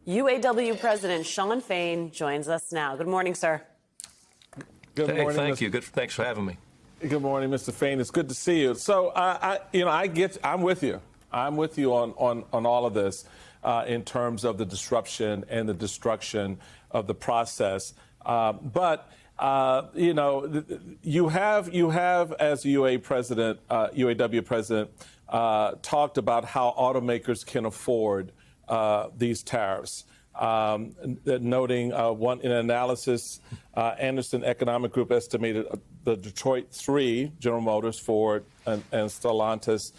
UAW President Shawn Fain joins us now. Good morning, sir. Good morning. Thank you. Thanks for having me. Good morning, Mr. Fain. It's good to see you. So, I'm with you. I'm with you on all of this in terms of the disruption and the destruction of the process. But you have as UAW president, talked about how automakers can afford these tariffs. Noting in an analysis, Anderson Economic Group estimated the Detroit 3, General Motors, Ford, and Stellantis,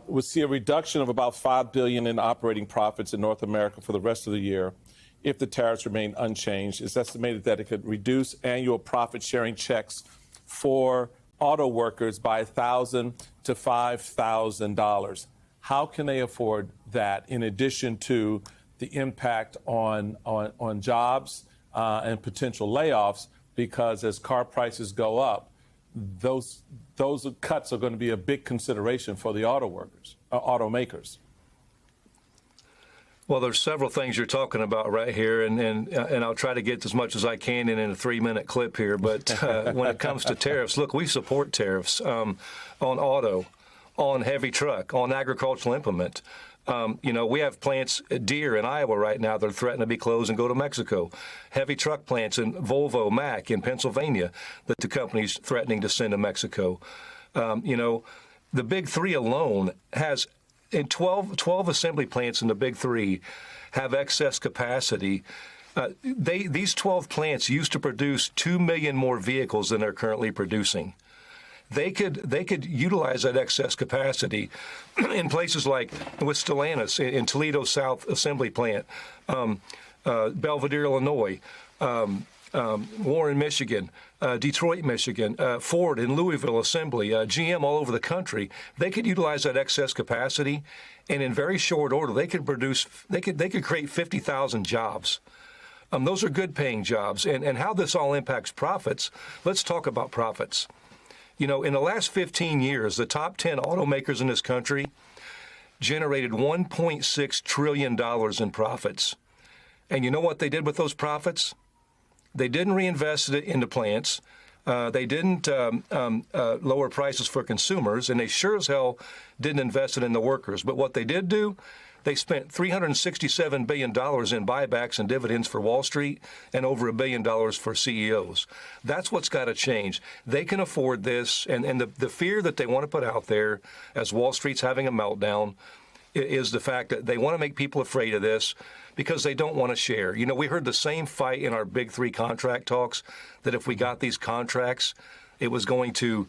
would see a reduction of about $5 billion in operating profits in North America for the rest of the year if the tariffs remain unchanged. It's estimated that it could reduce annual profit-sharing checks for auto workers by $1,000 to $5,000. How can they afford that in addition to the impact on jobs and potential layoffs? Because as car prices go up, those cuts are going to be a big consideration for the automakers. Well, there's several things you're talking about right here, and I'll try to get as much as I can in a 3-minute clip here. But when it comes to tariffs, look, we support tariffs on auto, on heavy truck, on agricultural implement. We have plants at Deere in Iowa right now that are threatening to be closed and go to Mexico. Heavy truck plants in Volvo, Mack in Pennsylvania that the company's threatening to send to Mexico. The Big Three alone has 12 assembly plants in the Big Three have excess capacity. These 12 plants used to produce 2 million more vehicles than they're currently producing. They could utilize that excess capacity in places like with Stellantis in Toledo South Assembly Plant, Belvidere, Illinois, Warren, Michigan, Detroit, Michigan, Ford in Louisville Assembly, GM all over the country. They could utilize that excess capacity, and in very short order, they could create 50,000 jobs. Those are good-paying jobs, and how this all impacts profits. Let's talk about profits. In the last 15 years, the top 10 automakers in this country generated $1.6 trillion in profits. And you know what they did with those profits? They didn't reinvest it into plants. They didn't lower prices for consumers, and they sure as hell didn't invest it in the workers. But what they did do, they spent $367 billion in buybacks and dividends for Wall Street and over $1 billion for CEOs. That's what's got to change. They can afford this, and the fear that they want to put out there as Wall Street's having a meltdown is the fact that they want to make people afraid of this because they don't want to share. We heard the same fight in our Big Three contract talks, that if we got these contracts, it was going to,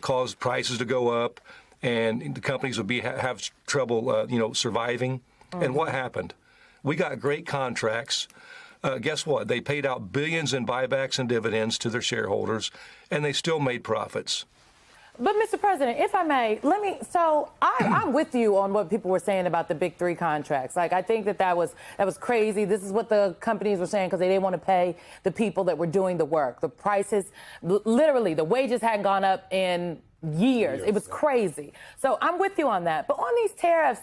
cause prices to go up, and the companies would have trouble, surviving. Mm-hmm. And what happened? We got great contracts. Guess what? They paid out billions in buybacks and dividends to their shareholders, and they still made profits. But, Mr. President, if I may, I'm with you on what people were saying about the Big Three contracts. I think that was crazy. This is what the companies were saying because they didn't want to pay the people that were doing the work. The prices, literally, the wages hadn't gone up in years. It was crazy. So I'm with you on that. But on these tariffs,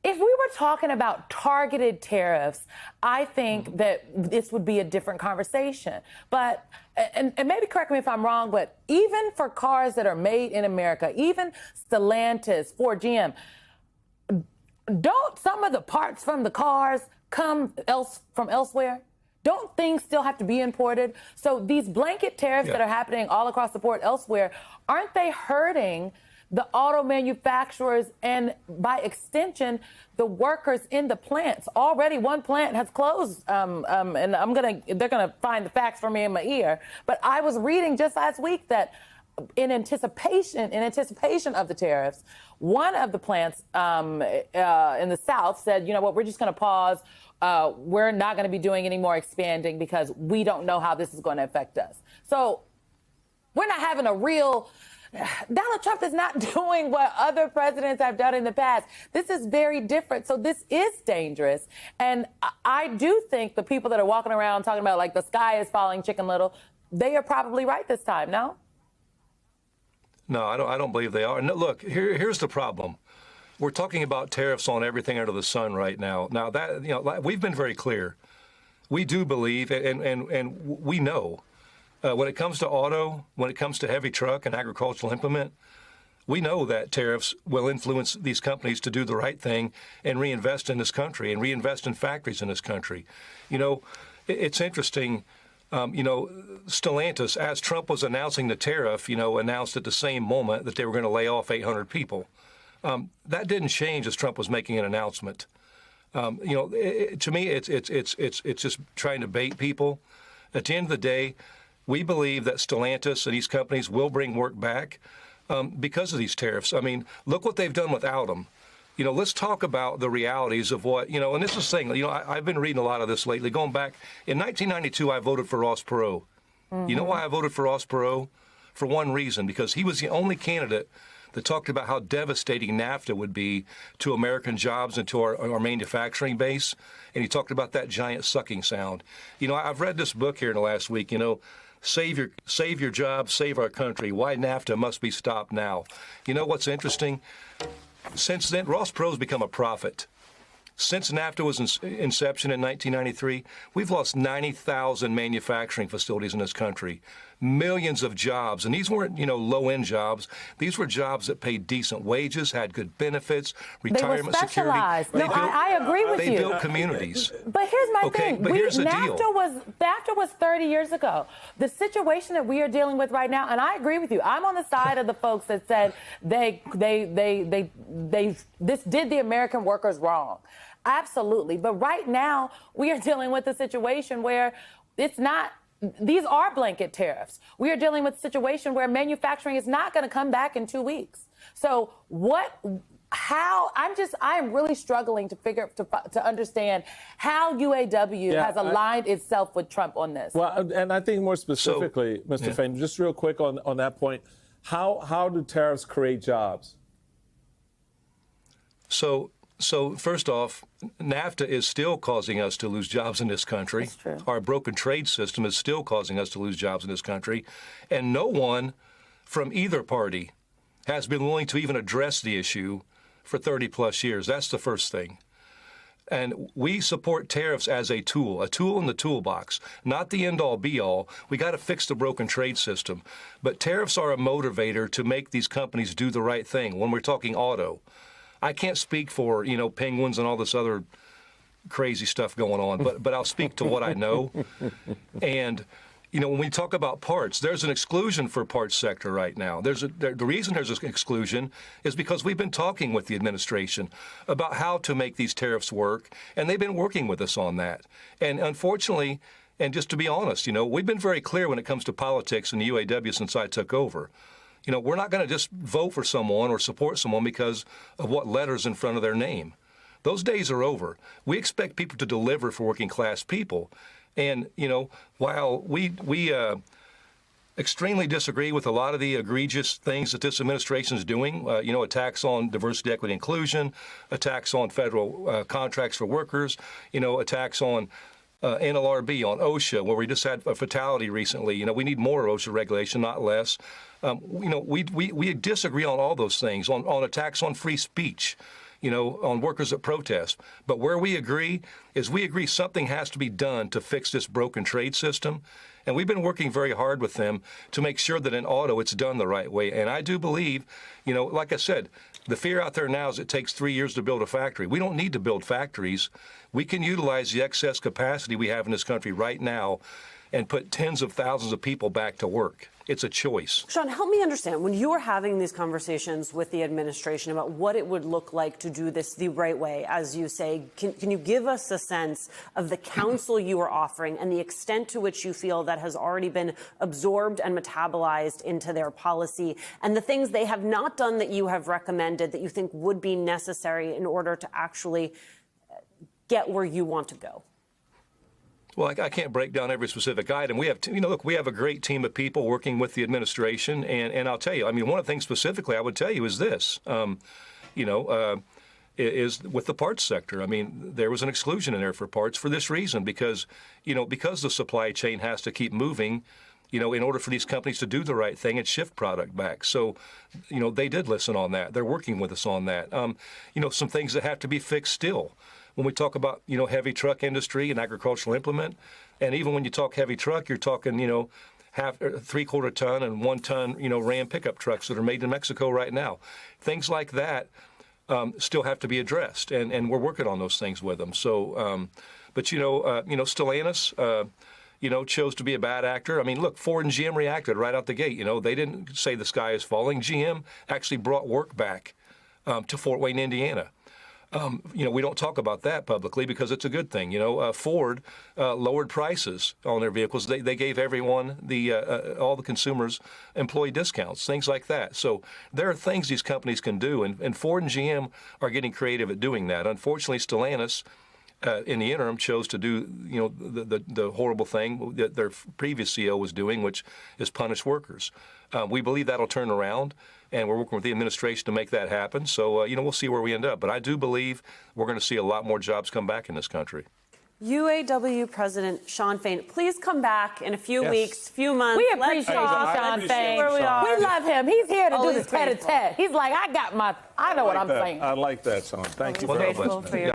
if we were talking about targeted tariffs, I think that this would be a different conversation. But, and maybe correct me if I'm wrong, but even for cars that are made in America, even Stellantis, Ford, GM, don't some of the parts from the cars come from elsewhere? Don't things still have to be imported? So these blanket tariffs that are happening all across the board elsewhere, aren't they hurting the auto manufacturers and, by extension, the workers in the plants? Already one plant has closed, and they're gonna find the facts for me in my ear. But I was reading just last week that in anticipation of the tariffs, one of the plants in the South said, you know what, we're just gonna pause. We're not gonna be doing any more expanding because we don't know how this is gonna affect us. So we're not having a real... Donald Trump is not doing what other presidents have done in the past. This is very different. So this is dangerous. And I do think the people that are walking around talking about like the sky is falling, Chicken Little, they are probably right this time, no? No, I don't believe they are. No, look, here's the problem. we're talking about tariffs on everything under the sun right now. Now that, we've been very clear. We do believe, and we know, when it comes to auto, when it comes to heavy truck and agricultural implement, we know that tariffs will influence these companies to do the right thing and reinvest in this country and reinvest in factories in this country. It's interesting. Stellantis, as Trump was announcing the tariff, announced at the same moment that they were going to lay off 800 people. That didn't change as Trump was making an announcement. To me, it's just trying to bait people. At the end of the day, we believe that Stellantis and these companies will bring work back because of these tariffs. I mean, look what they've done without them. Let's talk about the realities of what, and this is the thing, I've been reading a lot of this lately. Going back, in 1992, I voted for Ross Perot. Mm-hmm. You know why I voted for Ross Perot? For one reason, because he was the only candidate that talked about how devastating NAFTA would be to American jobs and to our manufacturing base. And he talked about that giant sucking sound. I've read this book here in the last week, Save your jobs, save our country. Why NAFTA must be stopped now. What's interesting? Since then, Ross Perot's become a prophet. Since NAFTA was inception in 1993, we've lost 90,000 manufacturing facilities in this country, millions of jobs. And these weren't, low-end jobs. These were jobs that paid decent wages, had good benefits, retirement security. No, I agree with you. They built communities. But here's my thing. But here's the deal. NAFTA was 30 years ago. The situation that we are dealing with right now, and I agree with you. I'm on the side of the folks that said this did the American workers wrong. Absolutely. But right now, we are dealing with a situation where these are blanket tariffs. We are dealing with a situation where manufacturing is not going to come back in 2 weeks. So I am really struggling to understand how UAW has aligned itself with Trump on this. Well, and I think more specifically, Mr. Fain, just real quick on that point, how do tariffs create jobs? So first off, NAFTA is still causing us to lose jobs in this country. That's true. Our broken trade system is still causing us to lose jobs in this country. And no one from either party has been willing to even address the issue for 30 plus years. That's the first thing. And we support tariffs as a tool in the toolbox, not the end-all, be-all. We got to fix the broken trade system. But tariffs are a motivator to make these companies do the right thing. When we're talking auto, I can't speak for, penguins and all this other crazy stuff going on, but I'll speak to what I know. And, when we talk about parts, there's an exclusion for parts sector right now. The reason there's an exclusion is because we've been talking with the administration about how to make these tariffs work, and they've been working with us on that. And unfortunately, and just to be honest, we've been very clear when it comes to politics in the UAW since I took over. We're not going to just vote for someone or support someone because of what letters in front of their name. Those days are over. We expect people to deliver for working class people. And, while we extremely disagree with a lot of the egregious things that this administration is doing, attacks on diversity, equity, inclusion, attacks on federal contracts for workers, attacks on NLRB, on OSHA, where we just had a fatality recently. We need more OSHA regulation, not less. We disagree on all those things, on attacks on free speech, on workers that protest. But where we agree is we agree something has to be done to fix this broken trade system. And we've been working very hard with them to make sure that in auto it's done the right way. And I do believe, like I said, the fear out there now is it takes 3 years to build a factory. We don't need to build factories. We can utilize the excess capacity we have in this country right now and put tens of thousands of people back to work. It's a choice. Sean, help me understand. When you are having these conversations with the administration about what it would look like to do this the right way, as you say, can you give us a sense of the counsel you are offering and the extent to which you feel that has already been absorbed and metabolized into their policy, and the things they have not done that you have recommended that you think would be necessary in order to actually get where you want to go? Well, I can't break down every specific item. We have, we have a great team of people working with the administration, and I'll tell you, one of the things specifically I would tell you is this, is with the parts sector. There was an exclusion in there for parts for this reason, because the supply chain has to keep moving. in order for these companies to do the right thing and shift product back. So, they did listen on that. They're working with us on that. Some things that have to be fixed still. When we talk about, heavy truck industry and agricultural implement, and even when you talk heavy truck, you're talking, half, 3/4 ton and 1 ton, Ram pickup trucks that are made in Mexico right now. Things like that still have to be addressed, and we're working on those things with them. So, but Stellantis, chose to be a bad actor. I mean, look, Ford and GM reacted right out the gate. They didn't say the sky is falling. GM actually brought work back to Fort Wayne, Indiana. We don't talk about that publicly because it's a good thing. Ford lowered prices on their vehicles. They gave everyone, all the consumers, employee discounts, things like that. So there are things these companies can do, and Ford and GM are getting creative at doing that. Unfortunately, Stellantis, in the interim, chose to do the horrible thing that their previous CEO was doing, which is punish workers. We believe that'll turn around, and we're working with the administration to make that happen. So, we'll see where we end up. But I do believe we're going to see a lot more jobs come back in this country. UAW President Shawn Fain, please come back in a few weeks, few months. We appreciate Shawn Fain. We love him. He's here to do this tete-a-tete. He's like, I know what I'm saying. I like that, Shawn. Thank you very much.